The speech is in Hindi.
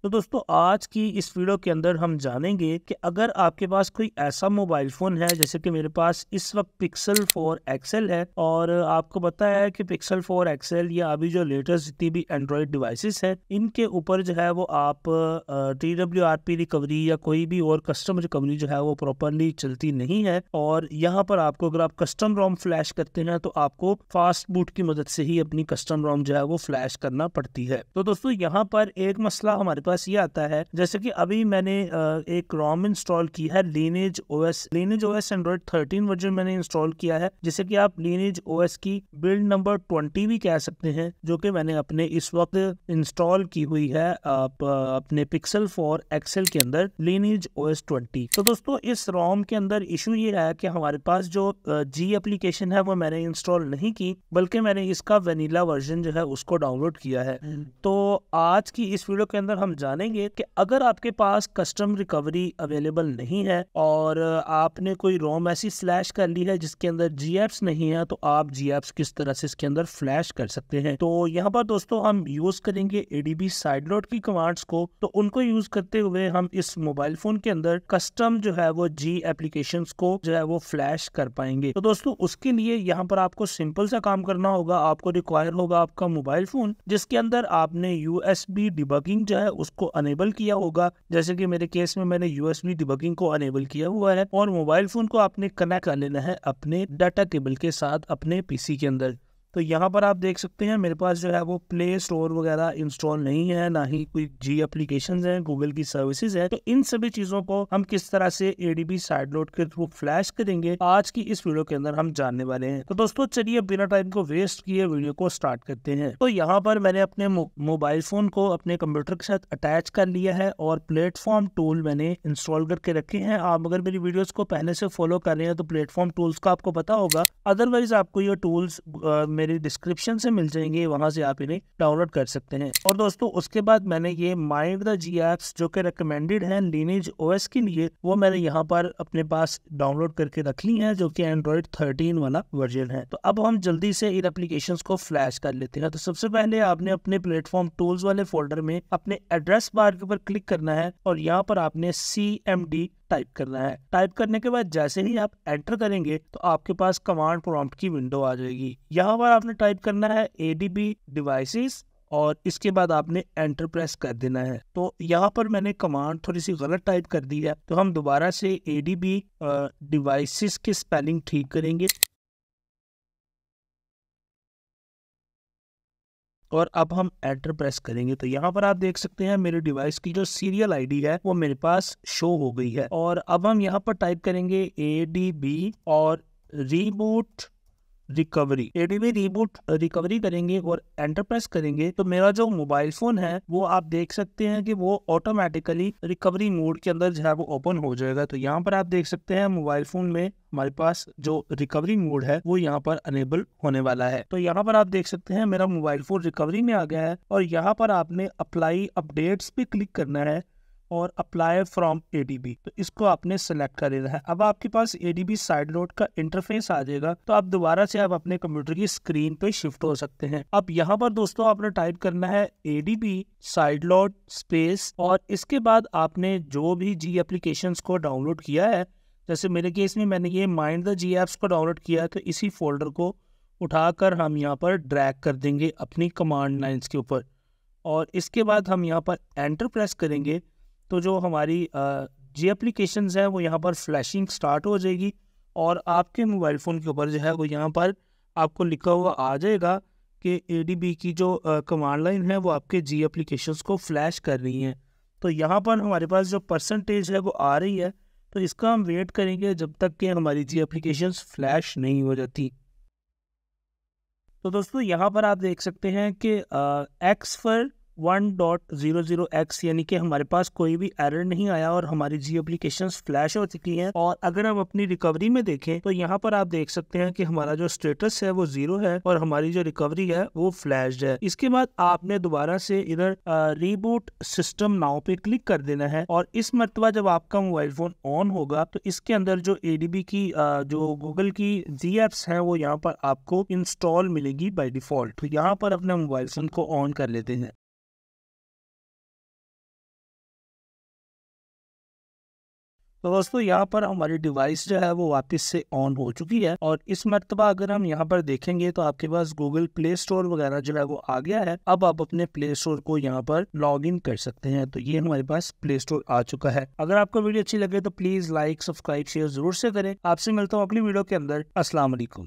तो दोस्तों आज की इस वीडियो के अंदर हम जानेंगे कि अगर आपके पास कोई ऐसा मोबाइल फ़ोन है जैसे कि मेरे पास इस वक्त Pixel 4 XL है और आपको पता है कि Pixel 4 XL या अभी जो लेटेस्ट जितनी भी एंड्रॉयड डिवाइसेस है इनके ऊपर जो है वो आप TWRP रिकवरी या कोई भी और कस्टम रिकवरी जो है वो प्रॉपरली चलती नहीं है। और यहाँ पर आपको अगर आप कस्टम रोम फ्लैश करते हैं तो आपको फास्ट बूट की मदद से ही अपनी कस्टम रोम जो है वो फ्लैश करना पड़ती है। तो दोस्तों यहाँ पर एक मसला हमारे पास ये आता है, जैसे कि अभी मैंने एक रोम इंस्टॉल की है Lineage OS एंड्रॉइड 13 वर्जन मैंने इंस्टॉल किया है, जिसे कि आप Lineage OS की बिल्ड नंबर 20 भी कह सकते हैं, जो कि मैंने अपने इस वक्त इंस्टॉल की हुई है अपने Pixel 4 XL के अंदर Lineage OS 20। तो दोस्तों इस रोम के अंदर इशू ये है कि हमारे पास जो जी एप्लीकेशन है वो मैंने इंस्टॉल नहीं की, बल्कि मैंने इसका वेनिला वर्जन जो है उसको डाउनलोड किया है। तो आज की इस वीडियो के अंदर हम जानेंगे कि अगर आपके पास कस्टम रिकवरी अवेलेबल नहीं है और आपने कोई रोम ऐसी फ्लैश कर ली है जिसके अंदर GApps नहीं है, तो आप GApps किस तरह से इसके अंदर फ्लैश कर सकते हैं। तो यहाँ पर दोस्तों हम यूज करेंगे ADB साइडलोड की कमांड्स को। तो उनको यूज करते हुए हम इस मोबाइल फोन के अंदर कस्टम जो है वो G एप्लीकेशंस को जो है वो फ्लैश कर पाएंगे। तो दोस्तों उसके लिए यहाँ पर आपको सिंपल सा काम करना होगा। आपको रिक्वायर होगा आपका मोबाइल फोन जिसके अंदर आपने USB डिबगिंग जो है उसको अनेबल किया होगा, जैसे कि मेरे केस में मैंने USB डिबगिंग को अनेबल किया हुआ है। और मोबाइल फोन को आपने कनेक्ट कर लेना है अपने डाटा केबल के साथ अपने PC के अंदर। तो यहाँ पर आप देख सकते हैं मेरे पास जो है वो प्ले स्टोर वगैरह इंस्टॉल नहीं है, ना ही कोई जी एप्लीकेशंस हैं, गूगल की सर्विसेज है। तो इन सभी चीजों को हम किस तरह से ADB साइडलोड के थ्रू फ्लैश करेंगे आज की इस वीडियो के अंदर हम जानने वाले हैं। तो दोस्तों चलिए बिना टाइम को वेस्ट किए वीडियो को स्टार्ट करते हैं। तो यहाँ पर मैंने अपने मोबाइल फोन को अपने कंप्यूटर के साथ अटैच कर लिया है और प्लेटफॉर्म टूल मैंने इंस्टॉल करके रखे हैं। आप अगर मेरी वीडियोस को पहले से फॉलो कर रहे हैं तो प्लेटफॉर्म टूल्स का आपको पता होगा, अदरवाइज आपको ये टूल्स मेरी डिस्क्रिप्शन से मिल जाएंगे, वहां से आप इन्हें डाउनलोड कर सकते हैं। और दोस्तों उसके बाद मैंने ये माइंड द GApps जो कि रिकमेंडेड है Lineage OS के लिए, वो मैंने यहाँ पर अपने पास डाउनलोड करके रख ली है, जो कि एंड्रॉइड 13 वाला वर्जन है। तो अब हम जल्दी से इन एप्लीकेशंस को फ्लैश कर लेते हैं। तो सबसे पहले आपने अपने प्लेटफॉर्म टूल्स वाले फोल्डर में अपने एड्रेस बार के ऊपर क्लिक करना है और यहाँ पर आपने CMD टाइप करना है। टाइप करने के बाद जैसे ही आप एंटर करेंगे तो आपके पास कमांड प्रॉम्प्ट की विंडो आ जाएगी। यहाँ पर आपने टाइप करना है ADB डिवाइसेस और इसके बाद आपने एंटर प्रेस कर देना है। तो यहाँ पर मैंने कमांड थोड़ी सी गलत टाइप कर दी है, तो हम दोबारा से ADB डिवाइसेस की स्पेलिंग ठीक करेंगे और अब हम एंटर प्रेस करेंगे। तो यहाँ पर आप देख सकते हैं मेरे डिवाइस की जो सीरियल ID है वो मेरे पास शो हो गई है। और अब हम यहाँ पर टाइप करेंगे ADB और reboot recovery. ADB reboot recovery करेंगे और एंटर प्रेस करेंगे तो मेरा जो मोबाइल फोन है वो आप देख सकते हैं कि वो ऑटोमेटिकली रिकवरी मोड के अंदर जो है वो ओपन हो जाएगा। तो यहाँ पर आप देख सकते हैं मोबाइल फोन में हमारे पास जो रिकवरी मोड है वो यहाँ पर अनेबल होने वाला है। तो यहाँ पर आप देख सकते हैं मेरा मोबाइल फोन रिकवरी में आ गया है और यहाँ पर आपने अप्लाई अपडेट्स पे क्लिक करना है और अप्लाई फ्रॉम ADB, तो इसको आपने सेलेक्ट कर लेना है। अब आपके पास ADB साइडलोड का इंटरफेस आ जाएगा, तो आप दोबारा से आप अपने कंप्यूटर की स्क्रीन पे शिफ्ट हो सकते हैं। अब यहाँ पर दोस्तों आपने टाइप करना है ADB साइडलोड स्पेस और इसके बाद आपने जो भी G एप्लीकेशंस को डाउनलोड किया है, जैसे मेरे केस में मैंने ये माइंड द GApps को डाउनलोड किया है, तो इसी फोल्डर को उठाकर हम यहाँ पर ड्रैग कर देंगे अपनी कमांड लाइन्स के ऊपर और इसके बाद हम यहाँ पर एंटर प्रेस करेंगे तो जो हमारी G एप्लीकेशंस है वो यहाँ पर फ्लैशिंग स्टार्ट हो जाएगी और आपके मोबाइल फ़ोन के ऊपर जो है वो यहाँ पर आपको लिखा हुआ आ जाएगा कि ADB की जो कमांड लाइन है वो आपके G एप्लीकेशंस को फ्लैश कर रही है। तो यहाँ पर हमारे पास जो परसेंटेज है वो आ रही है, तो इसका हम वेट करेंगे जब तक कि हमारी G एप्लीकेशंस फ्लैश नहीं हो जाती। तो दोस्तों यहाँ पर आप देख सकते हैं कि X पर 1.00x यानी कि हमारे पास कोई भी एरर नहीं आया और हमारी G एप्लीकेशंस फ्लैश हो चुकी हैं। और अगर हम अपनी रिकवरी में देखें तो यहाँ पर आप देख सकते हैं कि हमारा जो स्टेटस है वो 0 है और हमारी जो रिकवरी है वो फ्लैश्ड है। इसके बाद आपने दोबारा से इधर रीबूट सिस्टम नाउ पे क्लिक कर देना है और इस मर्तबा जब आपका मोबाइल फोन ऑन होगा तो इसके अंदर जो ADB की जो गूगल की GApps है वो यहाँ पर आपको इंस्टॉल मिलेगी बाय डिफॉल्ट। तो यहाँ पर अपने मोबाइल फोन को ऑन कर लेते हैं। तो दोस्तों यहाँ पर हमारी डिवाइस जो है वो वापस से ऑन हो चुकी है और इस मर्तबा अगर हम यहाँ पर देखेंगे तो आपके पास गूगल प्ले स्टोर वगैरह जो है वो आ गया है। अब आप अपने प्ले स्टोर को यहाँ पर लॉग इन कर सकते हैं। तो ये हमारे पास प्ले स्टोर आ चुका है। अगर आपको वीडियो अच्छी लगे तो प्लीज लाइक, सब्सक्राइब, शेयर जरूर से करें। आपसे मिलता हूँ अगली वीडियो के अंदर। अस्सलाम वालेकुम।